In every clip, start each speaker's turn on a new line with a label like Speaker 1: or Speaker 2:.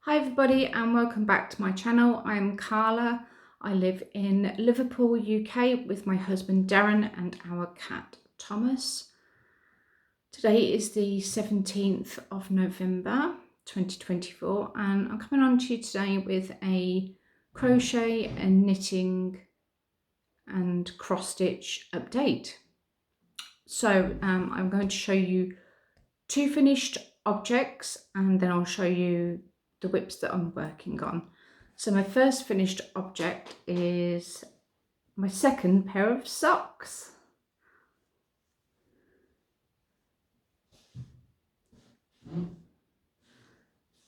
Speaker 1: Hi everybody and welcome back to my channel. I'm Carla. I live in Liverpool, UK with my husband Darren and our cat Thomas. Today is the 17th of November 2024 and I'm coming on to you today with a crochet and knitting and cross stitch update. So I'm going to show you two finished objects and then I'll show you the whips that I'm working on. So my first finished object is my second pair of socks.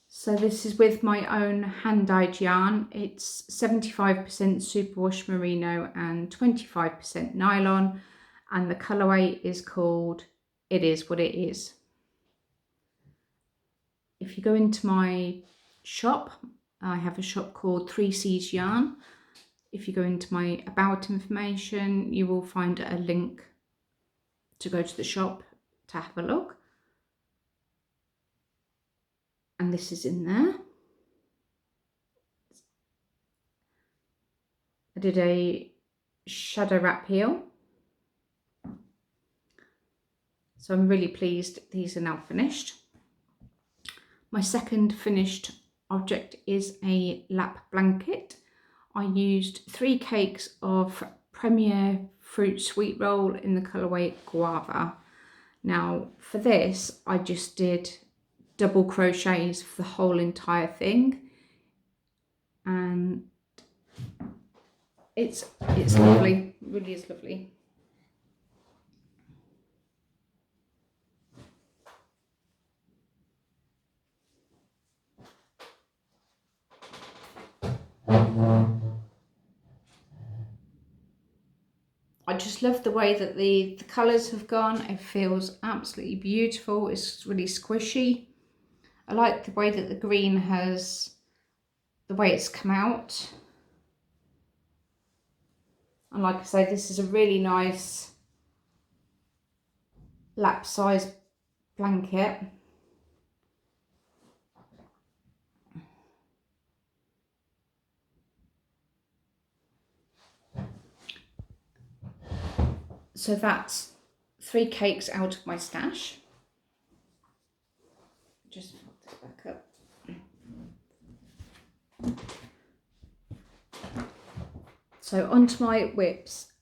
Speaker 1: So this is with my own hand-dyed yarn. It's 75% superwash merino and 25% nylon, and the colourway is called It Is What It Is. If you go into my shop, I have a shop called 3C's Yarn. If you go into my about information, you will find a link to go to the shop to have a look. And this is in there. I did a shadow wrap heel. So I'm really pleased these are now finished. My second finished object is a lap blanket. I used 3 cakes of Premier Fruit Sweet Roll in the colourway Guava. Now for this I just did double crochets for the whole entire thing, and it's lovely, it really is lovely. I just love the way that the colours have gone. It feels absolutely beautiful. It's really squishy. I like the way that the green has, the way it's come out. And like I say, this is a really nice lap size blanket. So that's 3 cakes out of my stash. Just put this back up. So onto my whips.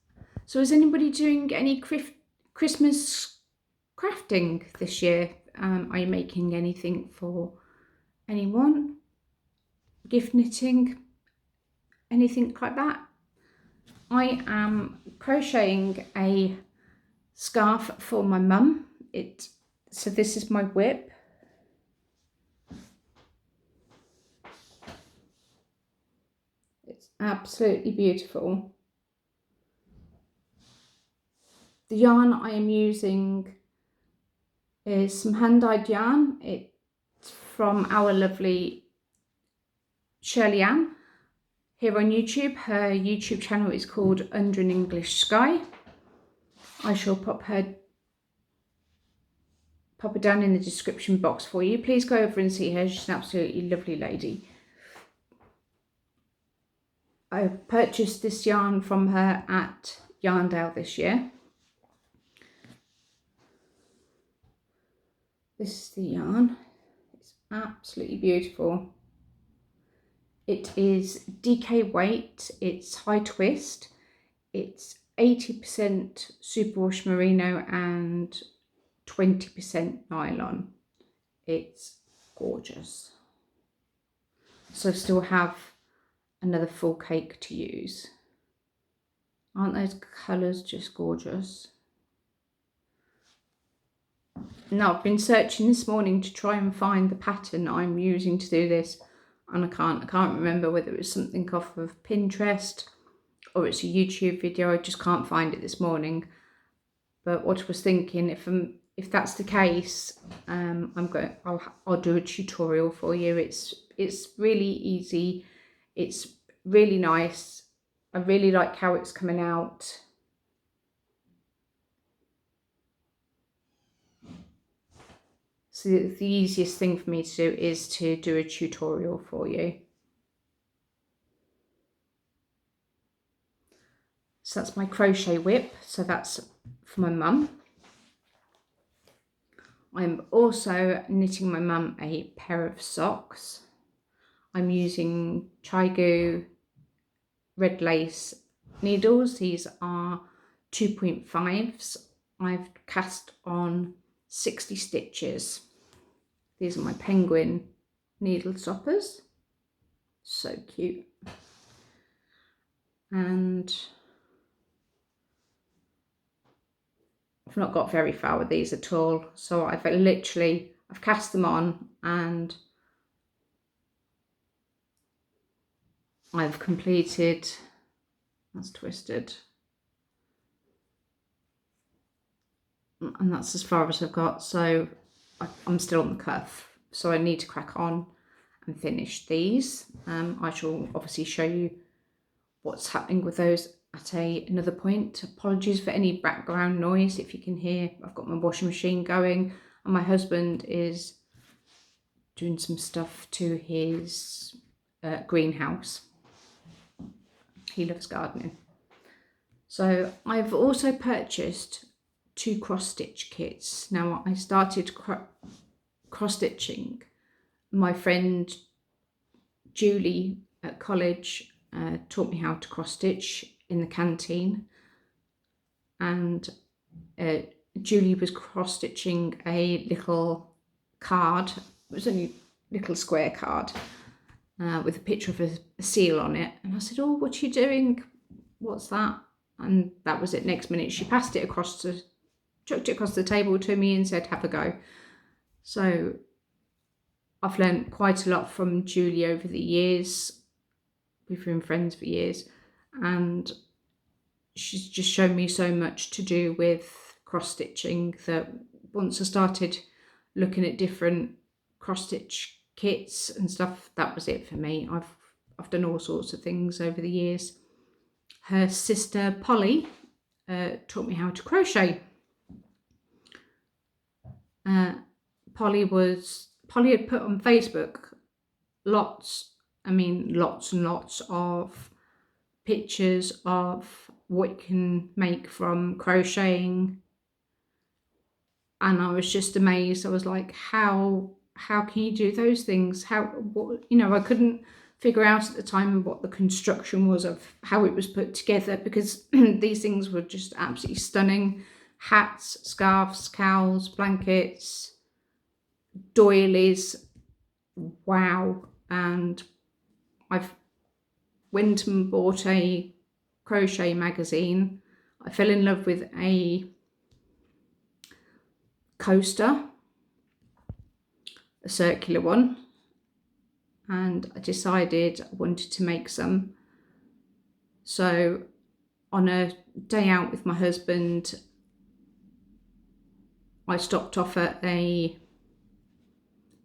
Speaker 1: So is anybody doing any Christmas crafting this year? Are you making anything for anyone? Gift knitting? Anything like that? I am crocheting a scarf for my mum. So this is my whip. It's absolutely beautiful. The yarn I am using is some hand-dyed yarn. It's from our lovely Shirley Ann here on YouTube. Her YouTube channel is called Under an English Sky. I shall pop it down in the description box for you. Please go over and see her. She's an absolutely lovely lady. I purchased this yarn from her at Yarndale this year. This is the yarn. It's absolutely beautiful. It is DK weight, it's high twist, it's 80% superwash merino and 20% nylon. It's gorgeous. So I still have another full cake to use. Aren't those colours just gorgeous? Now I've been searching this morning to try and find the pattern I'm using to do this, and I can't remember whether it was something off of Pinterest or it's a YouTube video. I just can't find it this morning. But what I was thinking, if that's the case, I'll do a tutorial for you. It's really easy. It's really nice. I really like how it's coming out. So the easiest thing for me to do is to do a tutorial for you. So that's my crochet whip. So that's for my mum. I'm also knitting my mum a pair of socks. I'm using Chigu red lace needles. These are 2.5s. I've cast on 60 stitches. These are my penguin needle stoppers. So cute. And I've not got very far with these at all. So I've cast them on and I've completed, that's twisted. And that's as far as I've got. So I'm still on the cuff. So I need to crack on and finish these. I shall obviously show you what's happening with those at another point. Apologies for any background noise if you can hear. I've got my washing machine going and my husband is doing some stuff to his greenhouse. He loves gardening. So I've also purchased 2 cross stitch kits. Now I started cross stitching. My friend Julie at college taught me how to cross stitch in the canteen, and Julie was cross stitching a little card. It was only a little square card with a picture of a seal on it, and I said, "Oh, what are you doing? What's that?" And that was it. Next minute she passed it across to, chucked it across the table to me and said, "Have a go." So I've learned quite a lot from Julie over the years. We've been friends for years, and she's just shown me so much to do with cross stitching that once I started looking at different cross stitch kits and stuff, that was it for me. I've done all sorts of things over the years. Her sister Polly taught me how to crochet. Polly had put on Facebook lots and lots of pictures of what you can make from crocheting, and I was just amazed. I was like, how can you do those things? I couldn't figure out at the time what the construction was of how it was put together, because these things were just absolutely stunning. Hats, scarves, cowls, blankets, doilies, wow. And I've went and bought a crochet magazine. I fell in love with a coaster, a circular one, and I decided I wanted to make some. So on a day out with my husband, I stopped off at a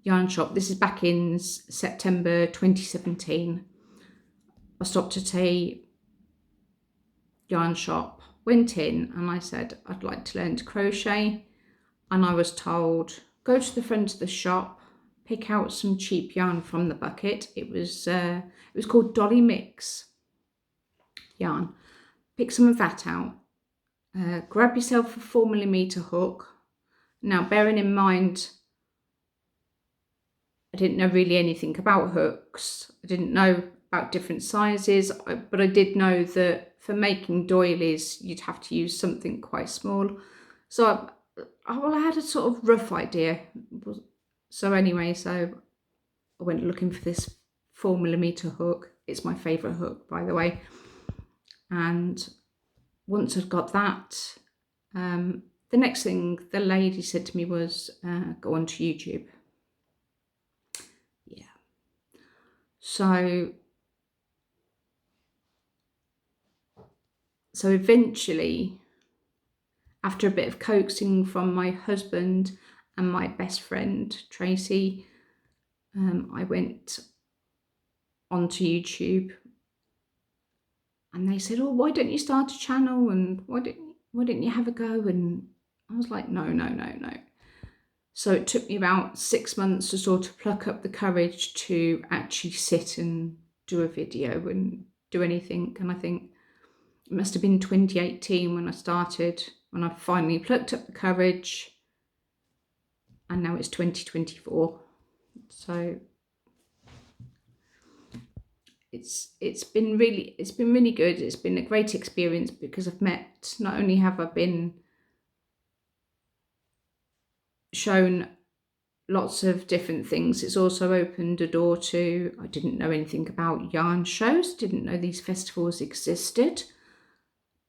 Speaker 1: yarn shop. This is back in September 2017. I stopped at a yarn shop, went in, and I said I'd like to learn to crochet, and I was told, go to the front of the shop, pick out some cheap yarn from the bucket. It was called Dolly Mix yarn. Pick some of that out. Grab yourself a 4mm hook. Now, bearing in mind, I didn't know really anything about hooks. I didn't know about different sizes, but I did know that for making doilies, you'd have to use something quite small. So I had a sort of rough idea. So anyway, I went looking for this 4mm hook. It's my favourite hook, by the way. And once I'd got that, the next thing the lady said to me was, go onto YouTube. Yeah. So eventually, after a bit of coaxing from my husband and my best friend, Tracy, I went onto YouTube, and they said, "Oh, why don't you start a channel, and why didn't you have a go?" And I was like, no. So it took me about 6 months to sort of pluck up the courage to actually sit and do a video and do anything. And I think it must have been 2018 when I started, when I finally plucked up the courage, and now it's 2024. So it's been really good. It's been a great experience because I've met, not only have I been shown lots of different things, it's also opened a door to, I didn't know anything about yarn shows, didn't know these festivals existed,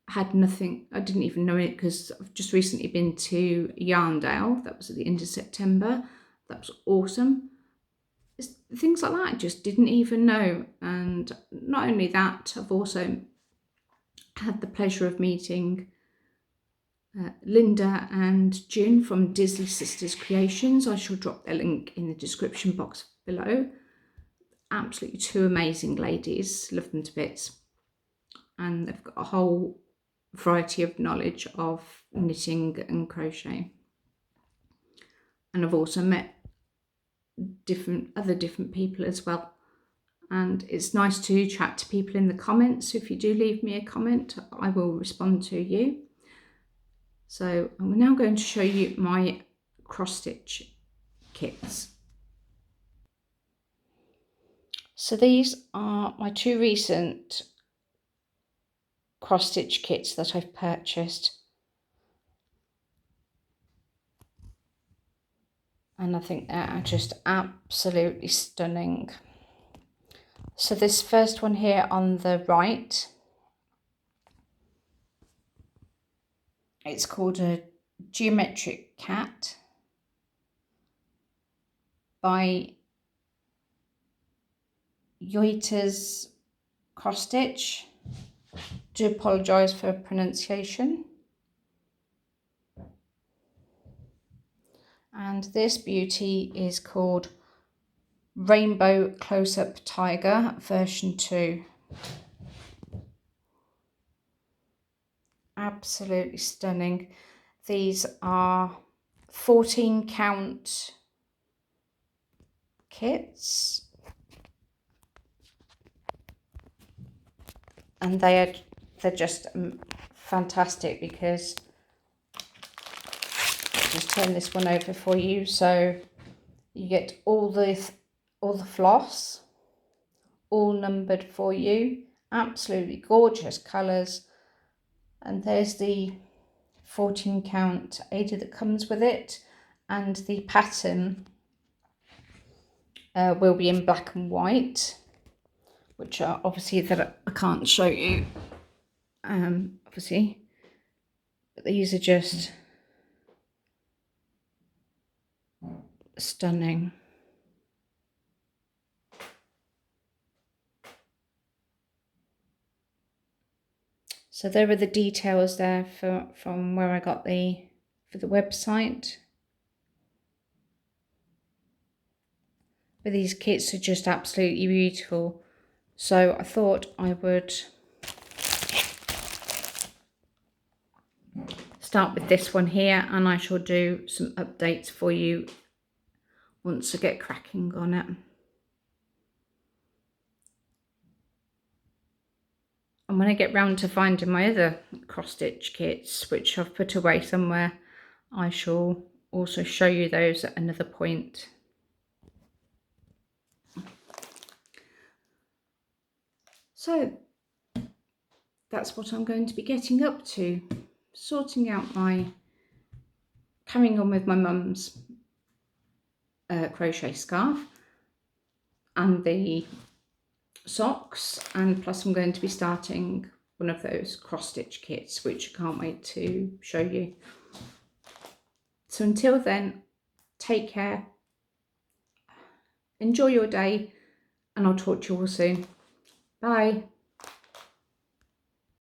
Speaker 1: had nothing, I didn't even know it because I've just recently been to Yarndale. That was at the end of September. That was awesome. Things like that I just didn't even know. And not only that, I've also had the pleasure of meeting Linda and June from Disley Sisters Creations. I shall drop their link in the description box below. Absolutely two amazing ladies, love them to bits, and they've got a whole variety of knowledge of knitting and crochet. And I've also met other different people as well, and it's nice to chat to people in the comments. If you do leave me a comment, I will respond to you. So I'm now going to show you my cross stitch kits. So these are my two recent cross stitch kits that I've purchased, and I think they are just absolutely stunning. So this first one here on the right, it's called a Geometric Cat by Yoita's Cross Stitch. Do apologise for pronunciation. And this beauty is called Rainbow Close-Up Tiger version 2. Absolutely stunning. These are 14 count kits, and they're just fantastic because I'll just turn this one over for you. So you get all the floss, all numbered for you, absolutely gorgeous colours. And there's the 14 count Ada that comes with it, and the pattern will be in black and white, which are obviously that I can't show you, obviously, but these are just stunning. So there are the details there from where I got for the website. But these kits are just absolutely beautiful. So I thought I would start with this one here, and I shall do some updates for you once I get cracking on it. And when I get round to finding my other cross stitch kits, which I've put away somewhere, I shall also show you those at another point. So that's what I'm going to be getting up to, sorting out carrying on with my mum's crochet scarf and the socks, and plus I'm going to be starting one of those cross stitch kits, which I can't wait to show you. So until then, take care, enjoy your day, and I'll talk to you all soon. Bye.